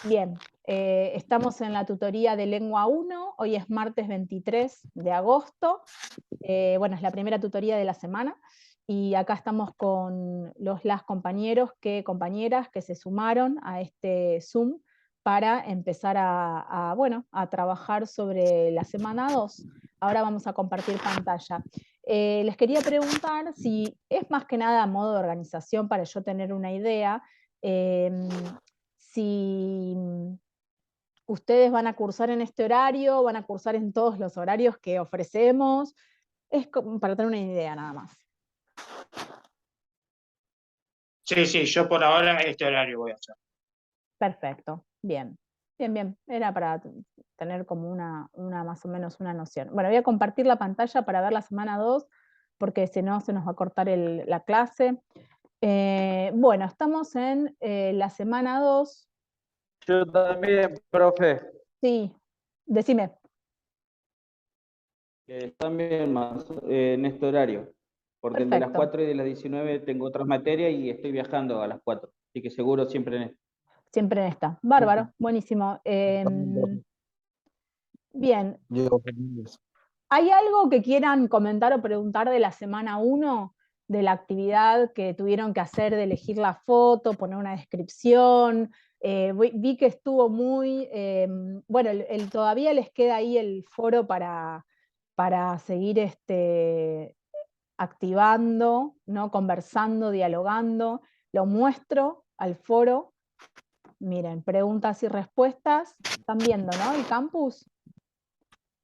Bien, estamos en la tutoría de Lengua 1, hoy es martes 23 de agosto, bueno, es la primera tutoría de la semana, y acá estamos con las compañeras que se sumaron a este Zoom para empezar bueno, a trabajar sobre la semana 2. Ahora vamos a compartir pantalla. Les quería preguntar si es más que nada a modo de organización para yo tener una idea, si ustedes van a cursar en este horario, van a cursar en todos los horarios que ofrecemos, es como para tener una idea nada más. Sí, yo por ahora este horario voy a hacer. Perfecto, bien, bien, era para tener como más o menos una noción. Bueno, voy a compartir la pantalla para ver la semana 2, porque si no se nos va a cortar la clase. Bueno, estamos en la semana 2. Yo también, profe. Sí, decime. También más en este horario. Porque de las Perfecto. 4 y de las 19 tengo otras materias y estoy viajando a las 4. Así que seguro siempre en esto. Siempre en esta. Bárbaro, buenísimo. Bien, Diego Fernández. ¿hay algo que quieran comentar o preguntar de la semana 1, de la actividad que tuvieron que hacer de elegir la foto, poner una descripción? Vi que estuvo muy, bueno, todavía les queda ahí el foro para seguir activando, ¿no? Conversando, dialogando. Lo muestro al foro. Miren, preguntas y respuestas. Están viendo, ¿no? El campus.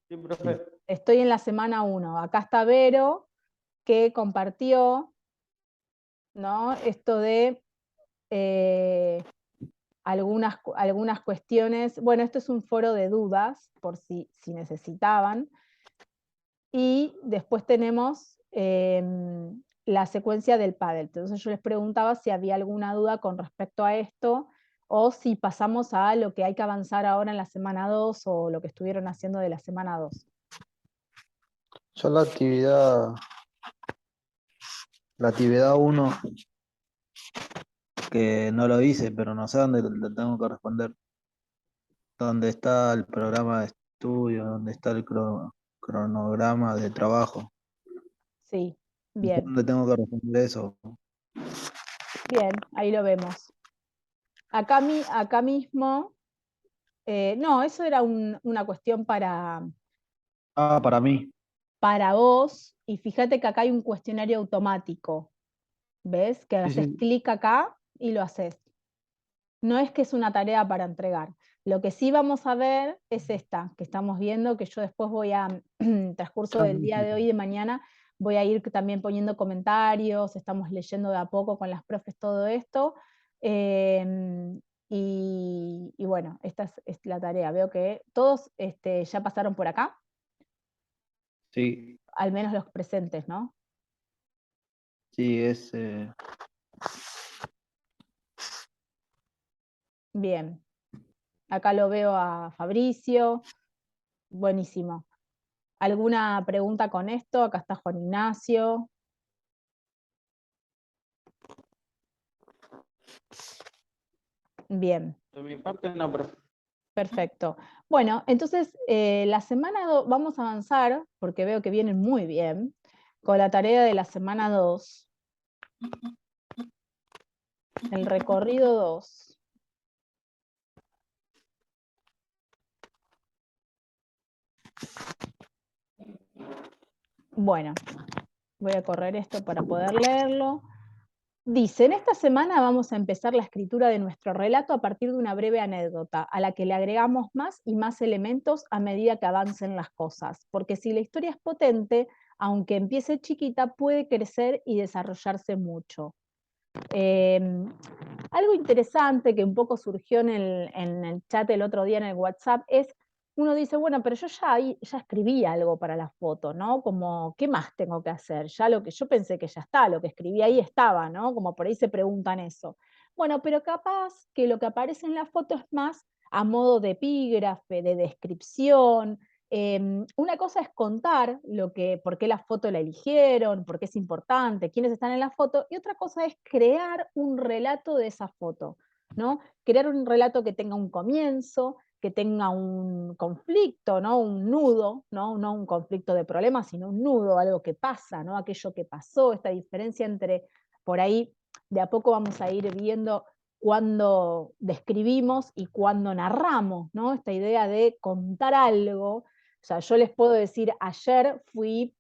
Sí, profe. Estoy en la semana 1. Acá está Vero, que compartió, ¿no? Esto de algunas cuestiones. Bueno, esto es un foro de dudas, por si necesitaban. Y después tenemos la secuencia del pádel. Entonces yo les preguntaba si había alguna duda con respecto a esto, o si pasamos a lo que hay que avanzar ahora en la semana 2, o lo que estuvieron haciendo de la semana 2. Yo la actividad 1, que no lo hice, pero no sé dónde le tengo que responder. ¿Dónde está el programa de estudio? ¿Dónde está el cronograma de trabajo? Sí, bien, ¿Dónde tengo que responder eso? bien, ahí lo vemos. Acá mismo, no, eso era una cuestión para Para mí. vos, y fíjate que acá hay un cuestionario automático, ¿ves? Que haces Sí. clic acá y lo haces. No es que es una tarea para entregar. Lo que sí vamos a ver es esta, que estamos viendo, que yo después voy a, transcurso del día de hoy y de mañana, voy a ir también poniendo comentarios, estamos leyendo de a poco con las profes todo esto, y bueno, esta es la tarea. Veo que todos ya pasaron por acá, Sí, al menos los presentes, ¿no? sí, es... Bien, acá lo veo a Fabricio, buenísimo. ¿Alguna pregunta con esto? Acá está Juan Ignacio. Bien, De mi parte no, profe. perfecto. Bueno, entonces la semana 2 vamos a avanzar, porque veo que vienen muy bien, con la tarea de la semana 2. El recorrido 2. Bueno, voy a correr esto para poder leerlo. Dice, en esta semana vamos a empezar la escritura de nuestro relato a partir de una breve anécdota, a la que le agregamos más y más elementos a medida que avancen las cosas, porque si la historia es potente, aunque empiece chiquita, puede crecer y desarrollarse mucho. Algo interesante que un poco surgió en el chat el otro día en el WhatsApp es, uno dice, bueno, pero yo ya escribí algo para la foto, ¿no? Como, ¿qué más tengo que hacer? Ya lo que yo pensé que ya está, lo que escribí ahí estaba, ¿no? Como por ahí se preguntan eso. Bueno, pero capaz que lo que aparece en la foto es más a modo de epígrafe, de descripción. Una cosa es contar por qué la foto la eligieron, por qué es importante, quiénes están en la foto, y otra cosa es crear un relato de esa foto. ¿no? Crear un relato que tenga un comienzo, que tenga un conflicto, ¿no? Un nudo, ¿no? No un conflicto de problemas, sino un nudo, algo que pasa, ¿no? Aquello que pasó, esta diferencia entre, por ahí, de a poco vamos a ir viendo cuando describimos y cuando narramos, ¿no? Esta idea de contar algo. O sea, yo les puedo decir, ayer fui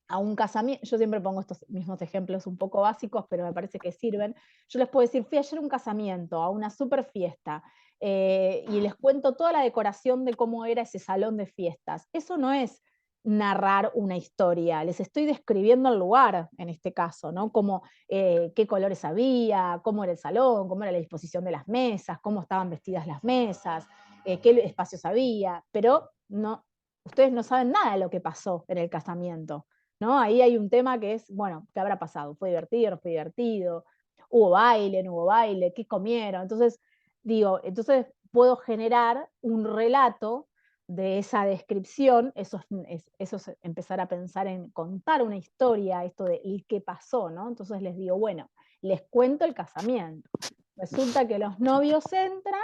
a un casamiento, yo siempre pongo estos mismos ejemplos un poco básicos, pero me parece que sirven. Yo les puedo decir, fui ayer a un casamiento, a una super fiesta, y les cuento toda la decoración de cómo era ese salón de fiestas. Eso no es narrar una historia, les estoy describiendo el lugar en este caso, ¿no? Como qué colores había, cómo era el salón, cómo era la disposición de las mesas, cómo estaban vestidas las mesas, qué espacios había, pero no, ustedes no saben nada de lo que pasó en el casamiento, ¿no? Ahí hay un tema que es, bueno, ¿qué habrá pasado? ¿Fue divertido? ¿No fue divertido? ¿Hubo baile? ¿No hubo baile? ¿Qué comieron? Entonces, digo, entonces puedo generar un relato de esa descripción, eso es empezar a pensar en contar una historia, esto de el qué pasó, ¿no? Entonces les digo, bueno, les cuento el casamiento. Resulta que los novios entran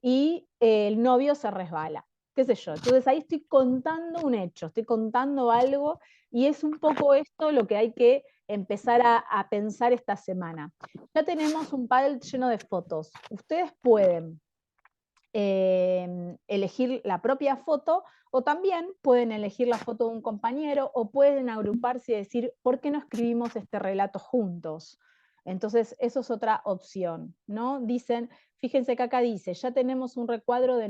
y el novio se resbala, qué sé yo. Entonces ahí estoy contando un hecho, estoy contando algo, y es un poco esto lo que hay que empezar a pensar esta semana. Ya tenemos un panel lleno de fotos. Ustedes pueden elegir la propia foto, o también pueden elegir la foto de un compañero, o pueden agruparse y decir, ¿por qué no escribimos este relato juntos? Entonces, eso es otra opción, ¿no? Dicen, fíjense que acá dice, ya tenemos un recuadro de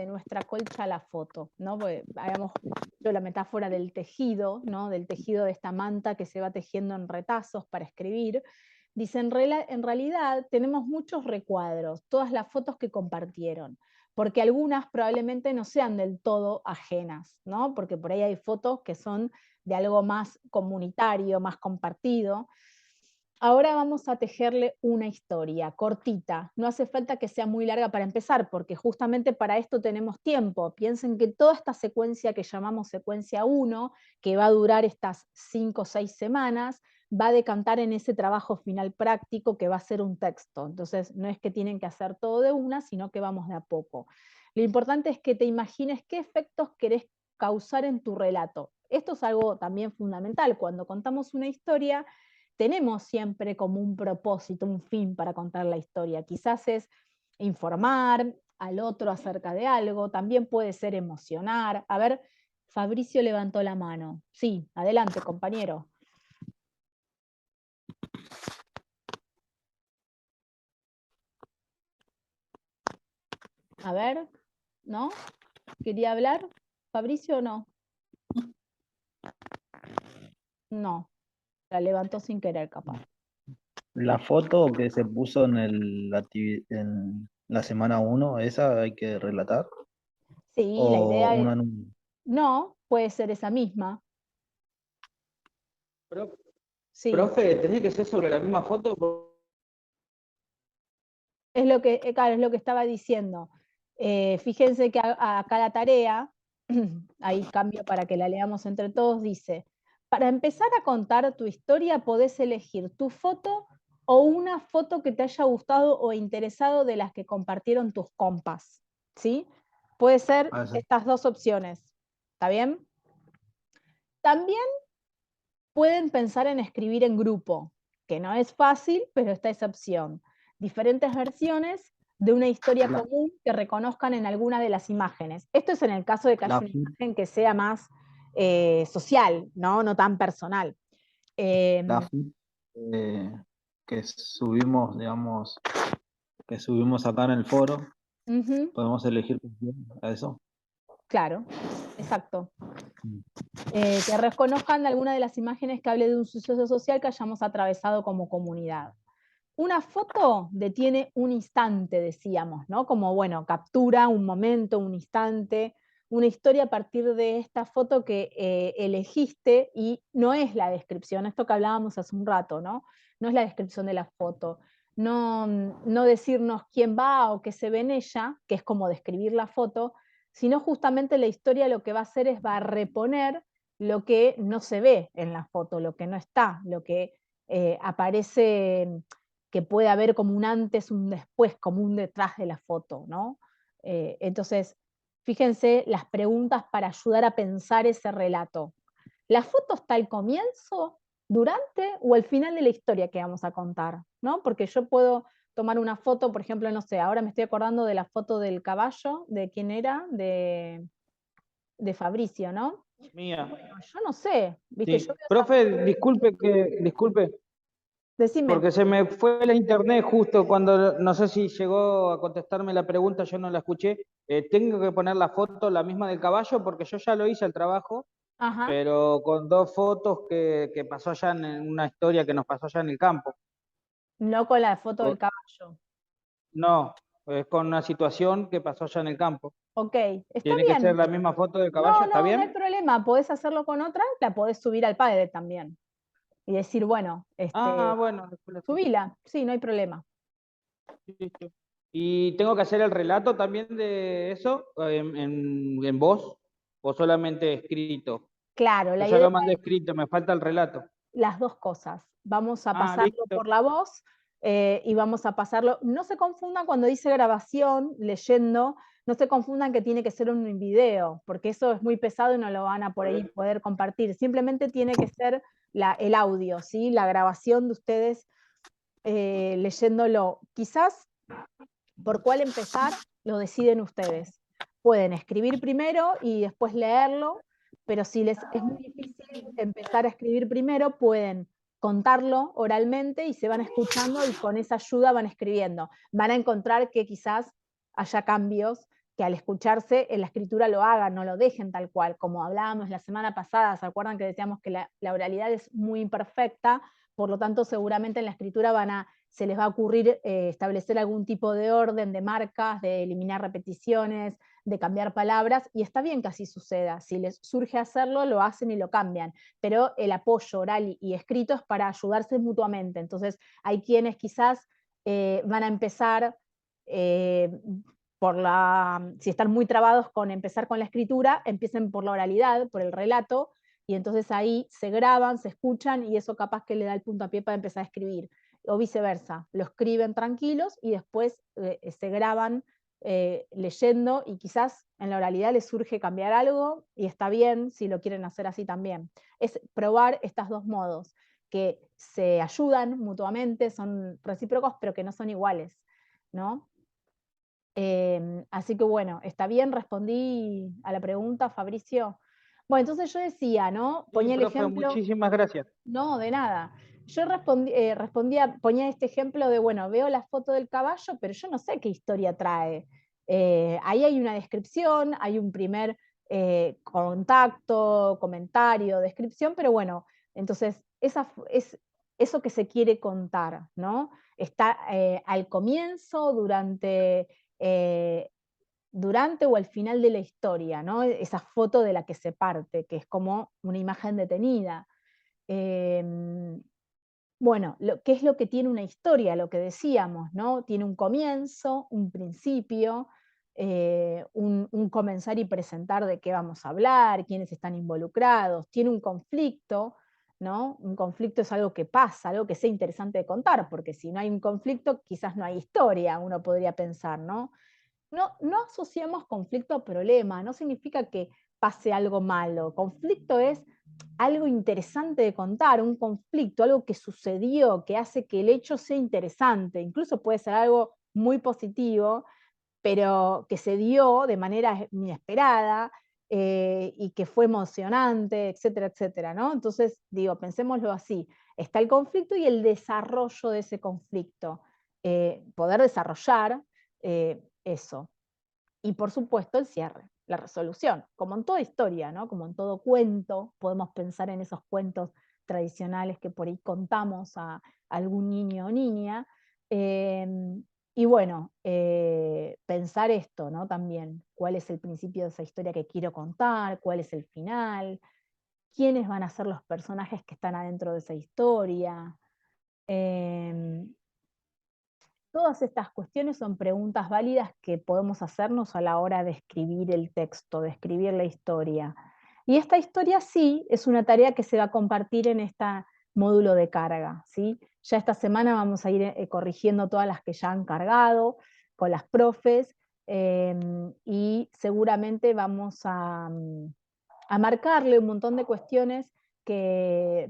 nuestra colcha a la foto, ¿no? Porque hagamos la metáfora del tejido, ¿no? Del tejido de esta manta que se va tejiendo en retazos para escribir. Dice, en realidad tenemos muchos recuadros, todas las fotos que compartieron, porque algunas probablemente no sean del todo ajenas, ¿no? Porque por ahí hay fotos que son de algo más comunitario, más compartido. Ahora vamos a tejerle una historia cortita, no hace falta que sea muy larga para empezar, porque justamente para esto tenemos tiempo. Piensen que toda esta secuencia que llamamos secuencia 1, que va a durar estas 5 o 6 semanas, va a decantar en ese trabajo final práctico que va a ser un texto. Entonces no es que tienen que hacer todo de una, sino que vamos de a poco. Lo importante es que te imagines qué efectos querés causar en tu relato. Esto es algo también fundamental. Cuando contamos una historia, tenemos siempre como un propósito, un fin para contar la historia. Quizás es informar al otro acerca de algo, también puede ser emocionar. A ver, Fabricio levantó la mano. Sí, adelante, compañero. A ver, ¿no? ¿Quería hablar? ¿Fabricio o no? No, la levantó sin querer, capaz. La foto que se puso en la semana 1, ¿esa hay que relatar? Sí, la ¿O idea es... una No, puede ser esa misma. Sí. Profe, ¿tenés que ser sobre la misma foto? Es lo que, claro, es lo que estaba diciendo. Fíjense que acá la tarea, ahí cambio para que la leamos entre todos, dice, para empezar a contar tu historia podés elegir tu foto o una foto que te haya gustado o interesado de las que compartieron tus compas, ¿sí? Puede ser estas dos opciones, ¿está bien? También pueden pensar en escribir en grupo, que no es fácil, pero está esa opción. Diferentes versiones de una historia común que reconozcan en alguna de las imágenes. Esto es en el caso de que haya una imagen que sea más social, ¿no? No tan personal. La que subimos, digamos, que subimos acá en el foro, podemos elegir a eso. Claro, exacto. Que reconozcan alguna de las imágenes que hable de un suceso social que hayamos atravesado como comunidad. Una foto detiene un instante, decíamos, ¿no? Como, bueno, captura un momento, un instante, una historia a partir de esta foto que elegiste, y no es la descripción, esto que hablábamos hace un rato, ¿no? No es la descripción de la foto, no decirnos quién va o qué se ve en ella, que es como describir la foto, sino justamente la historia lo que va a hacer es va a reponer lo que no se ve en la foto, lo que no está, lo que aparece que puede haber como un antes, un después, como un detrás de la foto, ¿no? Entonces, fíjense las preguntas para ayudar a pensar ese relato. ¿La foto está al comienzo, durante o al final de la historia que vamos a contar? ¿No? Porque yo puedo tomar una foto, por ejemplo, no sé, ahora me estoy acordando de la foto del caballo, ¿de quién era? De Fabricio, ¿no? Mía. Bueno, yo no sé, ¿viste? Sí. Yo veo Profe, disculpe, decime. porque se me fue la internet justo cuando, no sé si llegó a contestarme la pregunta, yo no la escuché. Tengo que poner la foto, la misma del caballo, porque yo ya lo hice el trabajo, Ajá. pero con 2 fotos que pasó allá en una historia que nos pasó allá en el campo. No con la foto del O- caballo. No, es con una situación que pasó allá en el campo. Ok, está ¿Tiene que ser bien. la misma foto del caballo? No, ¿Está no, no hay bien? problema. Podés hacerlo con otra, la podés subir al padre también. Y decir, bueno, Ah, bueno, después lo subo. subila, sí, no hay problema. Listo. ¿Y tengo que hacer el relato también de eso en voz o solamente escrito? Claro, Yo la ya idea lo mandé escrito, me falta el relato. las dos cosas. Vamos a Ah, pasarlo listo. por la voz y vamos a pasarlo. No se confundan cuando dice grabación, leyendo, no se confundan que tiene que ser un video, porque eso es muy pesado y no lo van a por ahí poder compartir. Simplemente tiene que ser el audio, ¿sí? La grabación de ustedes leyéndolo. Quizás por cuál empezar lo deciden ustedes. Pueden escribir primero y después leerlo, pero si les es muy difícil empezar a escribir primero, pueden contarlo oralmente y se van escuchando y con esa ayuda van escribiendo. Van a encontrar que quizás haya cambios que al escucharse en la escritura lo hagan, no lo dejen tal cual, como hablábamos la semana pasada. ¿Se acuerdan que decíamos que la oralidad es muy imperfecta? Por lo tanto, seguramente en la escritura se les va a ocurrir establecer algún tipo de orden, de marcas, de eliminar repeticiones, de cambiar palabras, y está bien que así suceda. Si les surge hacerlo, lo hacen y lo cambian, pero el apoyo oral y escrito es para ayudarse mutuamente. Entonces, hay quienes quizás van a empezar si están muy trabados con empezar con la escritura, empiecen por la oralidad, por el relato, y entonces ahí se graban, se escuchan, y eso capaz que le da el puntapié para empezar a escribir. O viceversa, lo escriben tranquilos y después se graban leyendo, y quizás en la oralidad les surge cambiar algo y está bien si lo quieren hacer así también. Es probar estos dos modos que se ayudan mutuamente, son recíprocos, pero que no son iguales, ¿no? Así que bueno, ¿está bien? ¿Respondí a la pregunta, Fabricio? Bueno, entonces yo decía, ¿no? Sí, Ponía el profe, ejemplo, muchísimas gracias. no, de nada. Yo ponía este ejemplo de, bueno, veo la foto del caballo, pero yo no sé qué historia trae. Ahí hay una descripción, hay un primer contacto, comentario, descripción, pero bueno, entonces es eso que se quiere contar, ¿no? Está al comienzo, eh, durante o al final de la historia, ¿no? Esa foto de la que se parte, que es como una imagen detenida. Bueno, ¿qué es lo que tiene una historia? Lo que decíamos, ¿no? Tiene un comienzo, un principio, un comenzar y presentar de qué vamos a hablar, quiénes están involucrados, tiene un conflicto, ¿no? Un conflicto es algo que pasa, algo que sea interesante de contar, porque si no hay un conflicto, quizás no hay historia, uno podría pensar, ¿no? No asociamos conflicto a problema, no significa que pase algo malo. Conflicto es algo interesante de contar, un conflicto, algo que sucedió, que hace que el hecho sea interesante. Incluso puede ser algo muy positivo, pero que se dio de manera inesperada y que fue emocionante, etcétera, etcétera, ¿no? Entonces, digo, pensémoslo así. Está el conflicto y el desarrollo de ese conflicto. Poder desarrollar eso. Y por supuesto el cierre, la resolución, como en toda historia, ¿no? Como en todo cuento, podemos pensar en esos cuentos tradicionales que por ahí contamos a algún niño o niña. Eh, y bueno, pensar esto, ¿no? También, cuál es el principio de esa historia que quiero contar, cuál es el final, quiénes van a ser los personajes que están adentro de esa historia. Eh, Todas estas cuestiones son preguntas válidas que podemos hacernos a la hora de escribir el texto, de escribir la historia. Y esta historia sí es una tarea que se va a compartir en este módulo de carga, ¿sí? Ya esta semana vamos a ir corrigiendo todas las que ya han cargado con las profes, y seguramente vamos a marcarle un montón de cuestiones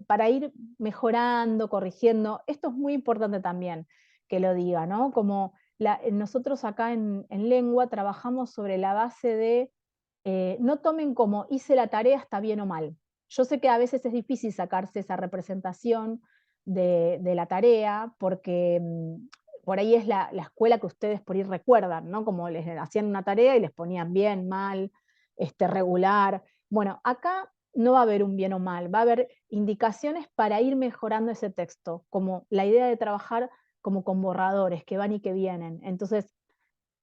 para ir mejorando, corrigiendo. Esto es muy importante también que lo diga, ¿no? Como nosotros acá en lengua trabajamos sobre la base de no tomen como hice la tarea, está bien o mal. Yo sé que a veces es difícil sacarse esa representación de la tarea, porque por ahí es la escuela que ustedes por ahí recuerdan, ¿no? Como les hacían una tarea y les ponían bien, mal, regular. Bueno, acá no va a haber un bien o mal, va a haber indicaciones para ir mejorando ese texto, como la idea de trabajar como con borradores que van y que vienen. Entonces,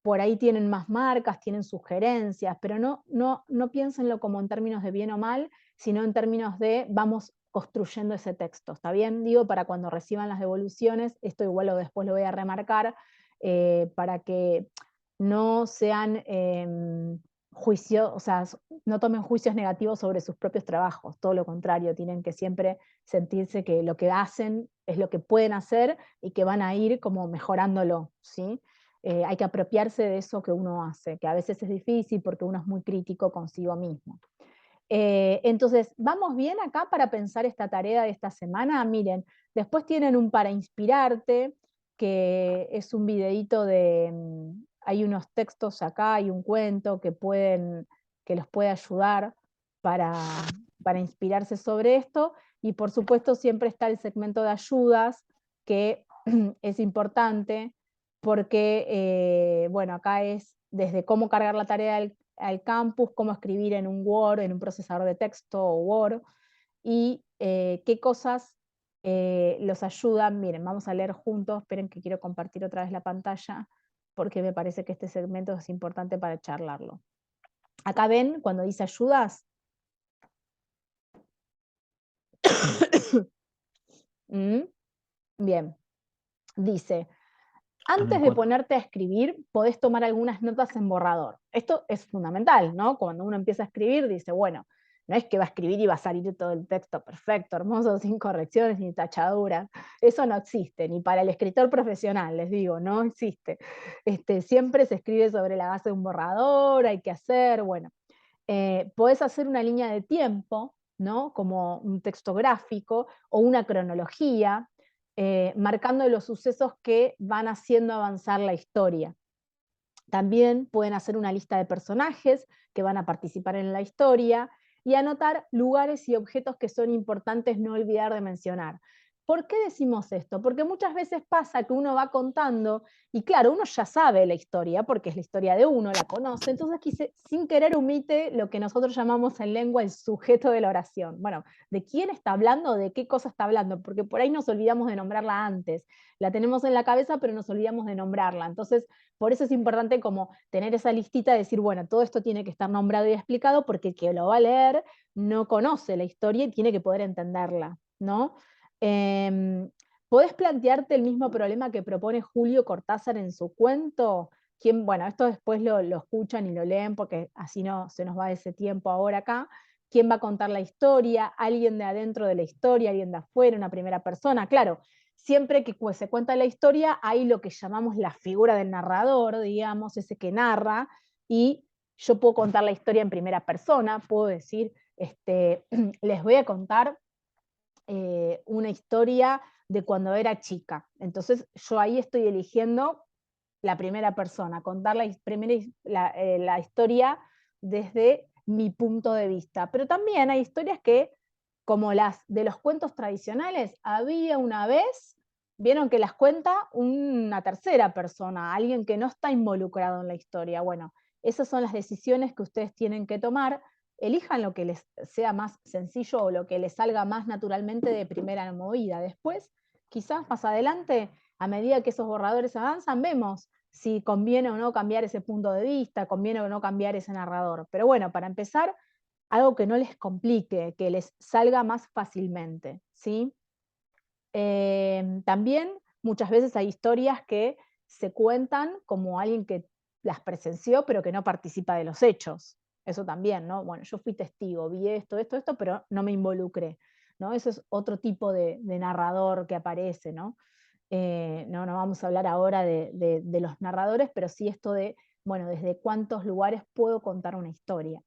por ahí tienen más marcas, tienen sugerencias, pero no piénsenlo como en términos de bien o mal, sino en términos de vamos construyendo ese texto, ¿está bien? Digo, para cuando reciban las devoluciones, esto igual después lo voy a remarcar, para que no sean juicios, o sea, no tomen juicios negativos sobre sus propios trabajos, todo lo contrario, tienen que siempre sentirse que lo que hacen es lo que pueden hacer y que van a ir como mejorándolo, ¿sí? Hay que apropiarse de eso que uno hace, que a veces es difícil porque uno es muy crítico consigo mismo. Entonces, ¿vamos bien acá para pensar esta tarea de esta semana? Miren, después tienen un para inspirarte, que es un videíto hay unos textos acá, hay un cuento que los puede ayudar para inspirarse sobre esto, y por supuesto siempre está el segmento de ayudas, que es importante, porque, bueno, acá es desde cómo cargar la tarea al campus, cómo escribir en un Word, en un procesador de texto o Word, y qué cosas los ayudan. Miren, vamos a leer juntos, esperen que quiero compartir otra vez la pantalla, porque me parece que este segmento es importante para charlarlo. Acá ven, cuando dice ayudas, bien, dice, antes de ponerte a escribir, podés tomar algunas notas en borrador. Esto es fundamental, ¿no? Cuando uno empieza a escribir, dice, bueno, no es que va a escribir y va a salir todo el texto perfecto, hermoso, sin correcciones ni tachaduras. Eso no existe, ni para el escritor profesional, les digo, no existe. Siempre se escribe sobre la base de un borrador, hay que hacer, bueno. Podés hacer una línea de tiempo, ¿no? Como un texto gráfico o una cronología, marcando los sucesos que van haciendo avanzar la historia. También pueden hacer una lista de personajes que van a participar en la historia y anotar lugares y objetos que son importantes no olvidar de mencionar. ¿Por qué decimos esto? Porque muchas veces pasa que uno va contando y claro, uno ya sabe la historia porque es la historia de uno, la conoce, entonces sin querer omite lo que nosotros llamamos en lengua el sujeto de la oración. Bueno, ¿de quién está hablando? ¿De qué cosa está hablando? Porque por ahí nos olvidamos de nombrarla antes. La tenemos en la cabeza, pero nos olvidamos de nombrarla. Entonces, por eso es importante como tener esa listita de decir, bueno, todo esto tiene que estar nombrado y explicado porque el que lo va a leer no conoce la historia y tiene que poder entenderla, ¿no? ¿Podés plantearte el mismo problema que propone Julio Cortázar en su cuento? Bueno, esto después lo escuchan y lo leen porque así no se nos va ese tiempo ahora acá. ¿Quién va a contar la historia? ¿Alguien de adentro de la historia? ¿Alguien de afuera? ¿Una primera persona? Claro, siempre que se cuenta la historia hay lo que llamamos la figura del narrador, digamos, ese que narra, y yo puedo contar la historia en primera persona, puedo decir, les voy a contar una historia de cuando era chica. Entonces yo ahí estoy eligiendo la primera persona, contar la historia desde mi punto de vista. Pero también hay historias que, como las de los cuentos tradicionales, había una vez, vieron que las cuenta una tercera persona, alguien que no está involucrado en la historia. Bueno, esas son las decisiones que ustedes tienen que tomar. Elijan lo que les sea más sencillo o lo que les salga más naturalmente de primera movida. Después, quizás más adelante, a medida que esos borradores avanzan, vemos si conviene o no cambiar ese punto de vista, conviene o no cambiar ese narrador. Pero bueno, para empezar, algo que no les complique, que les salga más fácilmente, ¿sí? También muchas veces hay historias que se cuentan como alguien que las presenció, pero que no participa de los hechos. Eso también, ¿no? Bueno, yo fui testigo, vi esto, pero no me involucré. ¿no? Eso es otro tipo de narrador que aparece, ¿no? No vamos a hablar ahora de los narradores, pero sí esto de, bueno, desde cuántos lugares puedo contar una historia.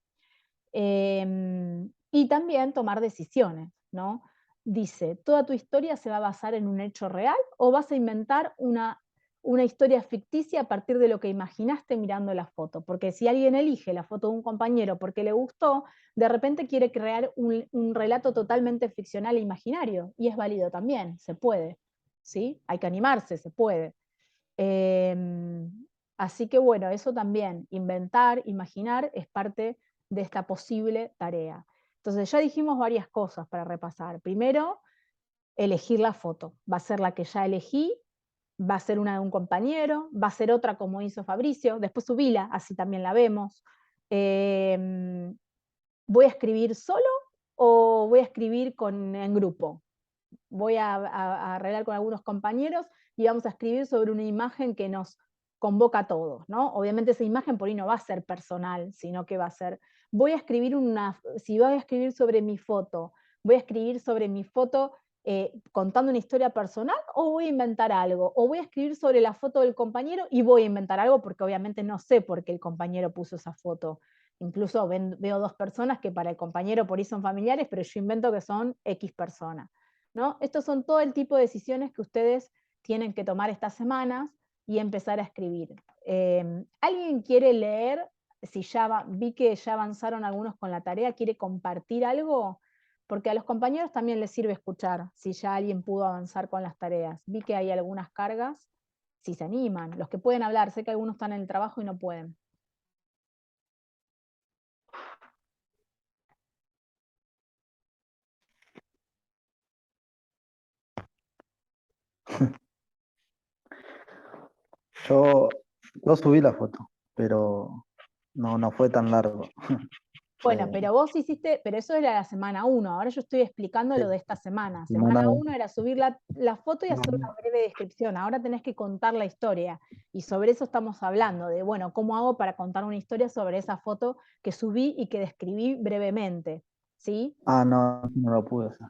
Y también tomar decisiones, ¿no? Dice, ¿toda tu historia se va a basar en un hecho real o vas a inventar una historia ficticia a partir de lo que imaginaste mirando la foto? Porque si alguien elige la foto de un compañero porque le gustó, de repente quiere crear un relato totalmente ficcional e imaginario, y es válido también, se puede, ¿sí? Hay que animarse, se puede. Así que bueno, eso también, inventar, imaginar, es parte de esta posible tarea. Entonces ya dijimos varias cosas para repasar. Primero, elegir la foto. Va a ser la que ya elegí, va a ser una de un compañero, va a ser otra como hizo Fabricio, después subíla, así también la vemos. ¿Voy a escribir solo o voy a escribir en grupo? Voy a arreglar con algunos compañeros y vamos a escribir sobre una imagen que nos convoca a todos, ¿no? Obviamente esa imagen por ahí no va a ser personal, sino que va a ser, si voy a escribir sobre mi foto, voy a escribir sobre mi foto contando una historia personal o voy a inventar algo, o voy a escribir sobre la foto del compañero y voy a inventar algo porque obviamente no sé por qué el compañero puso esa foto. Incluso veo dos personas que para el compañero por ahí son familiares, pero yo invento que son X personas, ¿no? Estos son todo el tipo de decisiones que ustedes tienen que tomar estas semanas y empezar a escribir. ¿Alguien quiere leer? Si vi que ya avanzaron algunos con la tarea, ¿quiere compartir algo? Porque a los compañeros también les sirve escuchar si ya alguien pudo avanzar con las tareas. Vi que hay algunas cargas, si se animan. Los que pueden hablar, sé que algunos están en el trabajo y no pueden. Yo, yo subí la foto, pero no fue tan largo. Bueno, Fue pero vos hiciste, pero eso era la semana 1, ahora yo estoy explicando lo de esta semana. semana Semana 1 era subir la foto y hacer una no, breve descripción, ahora tenés que contar la historia. Y sobre eso estamos hablando, de, bueno, ¿cómo hago para contar una historia sobre esa foto que subí y que describí brevemente? ¿Sí? no lo pude hacer.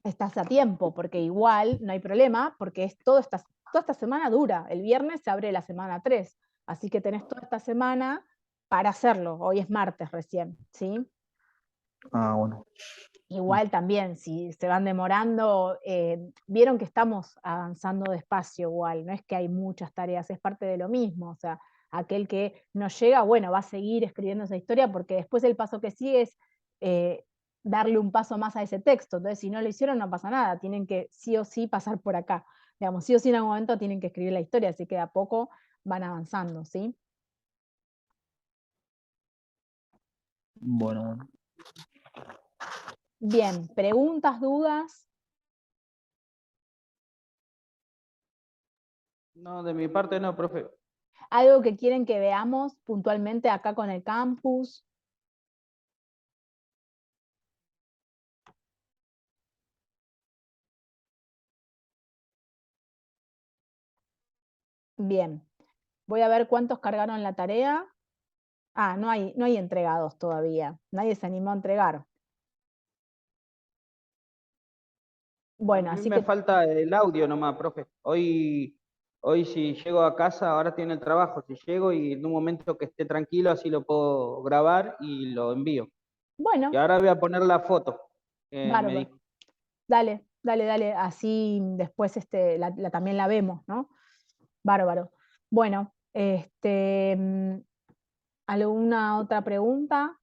Estás a tiempo, porque igual no hay problema, porque toda esta semana dura. El viernes se abre la semana 3, así que tenés toda esta semana para hacerlo. Hoy es martes recién, ¿sí? Bueno. Igual también, si se van demorando, vieron que estamos avanzando despacio igual, no es que hay muchas tareas, es parte de lo mismo, o sea, aquel que no llega, bueno, va a seguir escribiendo esa historia porque después el paso que sigue es darle un paso más a ese texto, entonces si no lo hicieron no pasa nada, tienen que sí o sí pasar por acá, digamos, sí o sí en algún momento tienen que escribir la historia, así que de a poco van avanzando, ¿sí? Bueno. Bien, preguntas, dudas. No, de mi parte no, profe. Algo que quieren que veamos puntualmente acá con el campus. Bien, voy a ver cuántos cargaron la tarea. Ah, no hay entregados todavía. Nadie se animó a entregar. A Bueno, mí así me que, falta el audio nomás, profe. Hoy si llego a casa, ahora tiene el trabajo, si llego y en un momento que esté tranquilo, así lo puedo grabar y lo envío. Y bueno, ahora voy a poner la foto que me bárbaro. dijo. Dale, dale, dale. Así después también la vemos, ¿no? Bárbaro. Bueno, ¿alguna otra pregunta?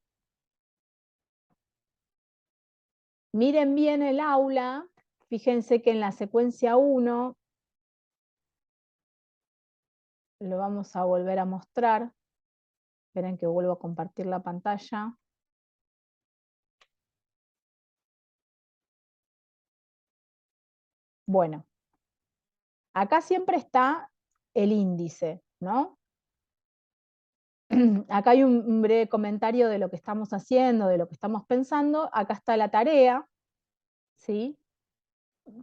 Miren bien el aula. Fíjense que en la secuencia 1 lo vamos a volver a mostrar. Esperen que vuelvo a compartir la pantalla. Bueno, acá siempre está el índice, ¿no? Acá hay un breve comentario de lo que estamos haciendo, de lo que estamos pensando. Acá está la tarea, ¿sí?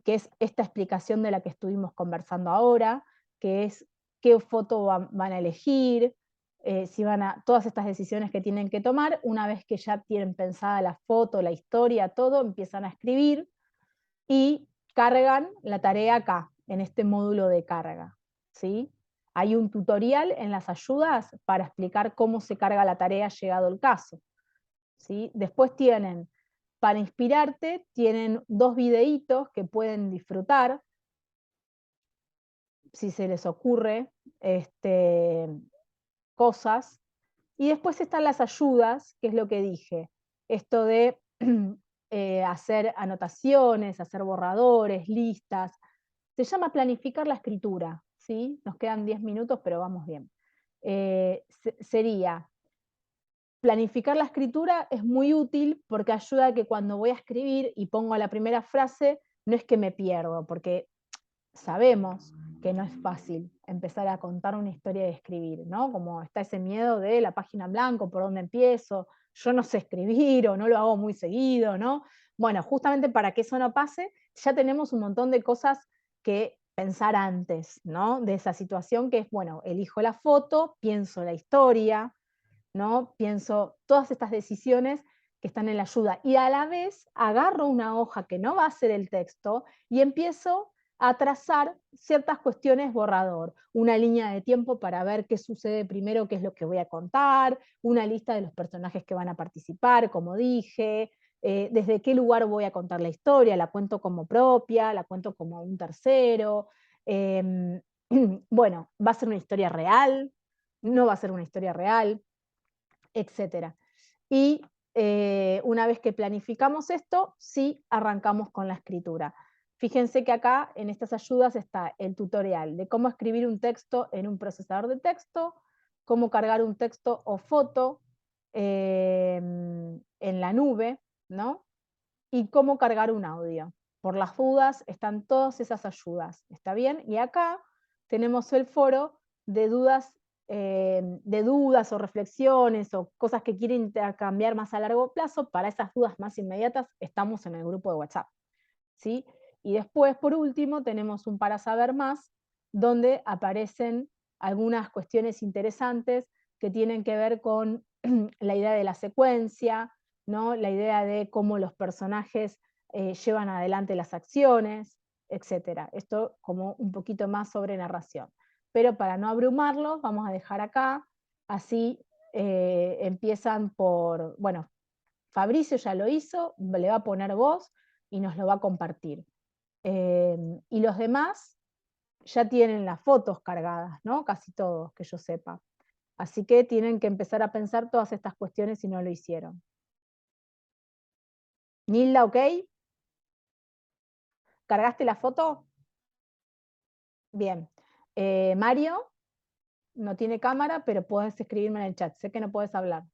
Que es esta explicación de la que estuvimos conversando ahora, que es qué foto van a elegir, si van a todas estas decisiones que tienen que tomar. Una vez que ya tienen pensada la foto, la historia, todo, empiezan a escribir y cargan la tarea acá, en este módulo de carga, ¿sí? Hay un tutorial en las ayudas para explicar cómo se carga la tarea llegado el caso, ¿sí? Después tienen, para inspirarte, tienen 2 videitos que pueden disfrutar, si se les ocurre cosas. Y después están las ayudas, que es lo que dije, esto de hacer anotaciones, hacer borradores, listas. Se llama planificar la escritura, ¿sí? Nos quedan 10 minutos, pero vamos bien. Sería, planificar la escritura es muy útil porque ayuda a que cuando voy a escribir y pongo la primera frase, no es que me pierdo, porque sabemos que no es fácil empezar a contar una historia y escribir, ¿no? Como está ese miedo de la página en blanco, por dónde empiezo, yo no sé escribir o no lo hago muy seguido, ¿no? Bueno, justamente para que eso no pase, ya tenemos un montón de cosas que pensar antes, ¿no? De esa situación que es, bueno, elijo la foto, pienso la historia, ¿no? Pienso todas estas decisiones que están en la ayuda y a la vez agarro una hoja que no va a ser el texto y empiezo a trazar ciertas cuestiones borrador, una línea de tiempo para ver qué sucede primero, qué es lo que voy a contar, una lista de los personajes que van a participar, como dije, desde qué lugar voy a contar la historia, la cuento como propia, la cuento como un tercero, bueno, va a ser una historia real, no va a ser una historia real, etcétera. Y una vez que planificamos esto, sí arrancamos con la escritura. Fíjense que acá en estas ayudas está el tutorial de cómo escribir un texto en un procesador de texto, cómo cargar un texto o foto en la nube, ¿no? Y cómo cargar un audio. Por las dudas están todas esas ayudas, ¿está bien? Y acá tenemos el foro de dudas o reflexiones o cosas que quieren intercambiar más a largo plazo. Para esas dudas más inmediatas estamos en el grupo de WhatsApp, ¿sí? Y después, por último, tenemos un para saber más, donde aparecen algunas cuestiones interesantes que tienen que ver con la idea de la secuencia, ¿no? La idea de cómo los personajes llevan adelante las acciones, etc. Esto como un poquito más sobre narración. Pero para no abrumarlos, vamos a dejar acá, así empiezan por, bueno, Fabricio ya lo hizo, le va a poner voz y nos lo va a compartir. Y los demás ya tienen las fotos cargadas, ¿no? Casi todos, que yo sepa. Así que tienen que empezar a pensar todas estas cuestiones si no lo hicieron. Nilda, ¿ok? ¿Cargaste la foto? Bien. Mario, no tiene cámara, pero puedes escribirme en el chat. Sé que no puedes hablar.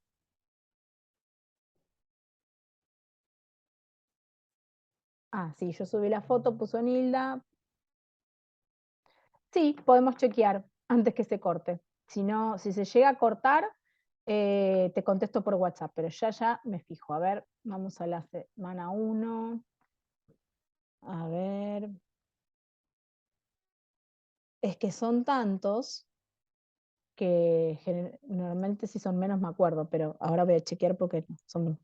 Ah, sí, yo subí la foto, puso Nilda. Sí, podemos chequear antes que se corte. Si no, si se llega a cortar, te contesto por WhatsApp, pero ya me fijo. A ver, vamos a la semana 1. A ver. Es que son tantos que normalmente si son menos me acuerdo, pero ahora voy a chequear porque somos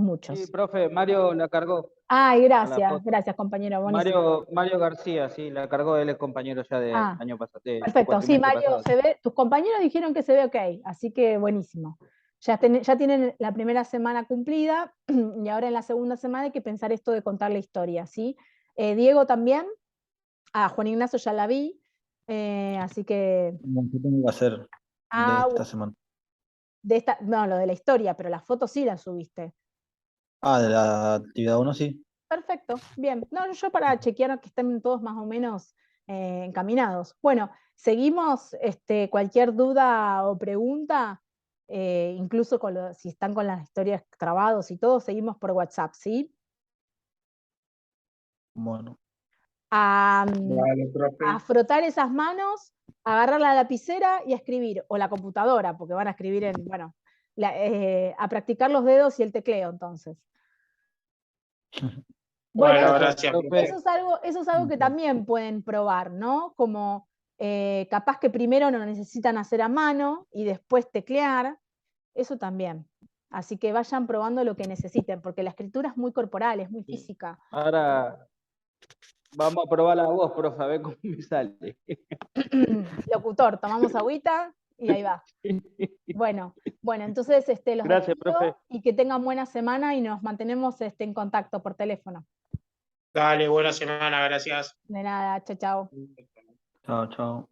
muchos. Sí, profe, Mario la cargó Ay, a la foto. gracias compañero, buenísimo. Mario García, sí, la cargó, él es compañero ya de año pasado. Perfecto, sí, Mario, se ve, tus compañeros dijeron que se ve ok, así que buenísimo. Ya tienen la primera semana cumplida y ahora en la segunda semana hay que pensar esto de contar la historia, ¿sí? Diego también, Juan Ignacio ya la vi, así que... ¿Qué tengo que hacer de esta semana? No, lo de la historia, pero las fotos sí las subiste. Ah, de la actividad 1 sí. Perfecto, bien. No, yo para chequear que estén todos más o menos encaminados. Bueno, seguimos, cualquier duda o pregunta, incluso si están con las historias trabados y todo, seguimos por WhatsApp, ¿sí? Bueno. Vale, profe. A frotar esas manos, agarrar la lapicera y a escribir, o la computadora, porque van a escribir en, bueno, a practicar los dedos y el tecleo, entonces. Bueno, Bueno, gracias, profe. eso es algo que también pueden probar, ¿no? Como Capaz que primero lo necesitan hacer a mano y después teclear, eso también. Así que vayan probando lo que necesiten, porque la escritura es muy corporal, es muy física. Ahora vamos a probar la voz, profe, a ver cómo me sale. Locutor, tomamos agüita y ahí va. Bueno, entonces los Gracias, despido profe. y que tengan buena semana y nos mantenemos en contacto por teléfono. Dale, buena semana, gracias. De nada, chao, chao. Chao, chao.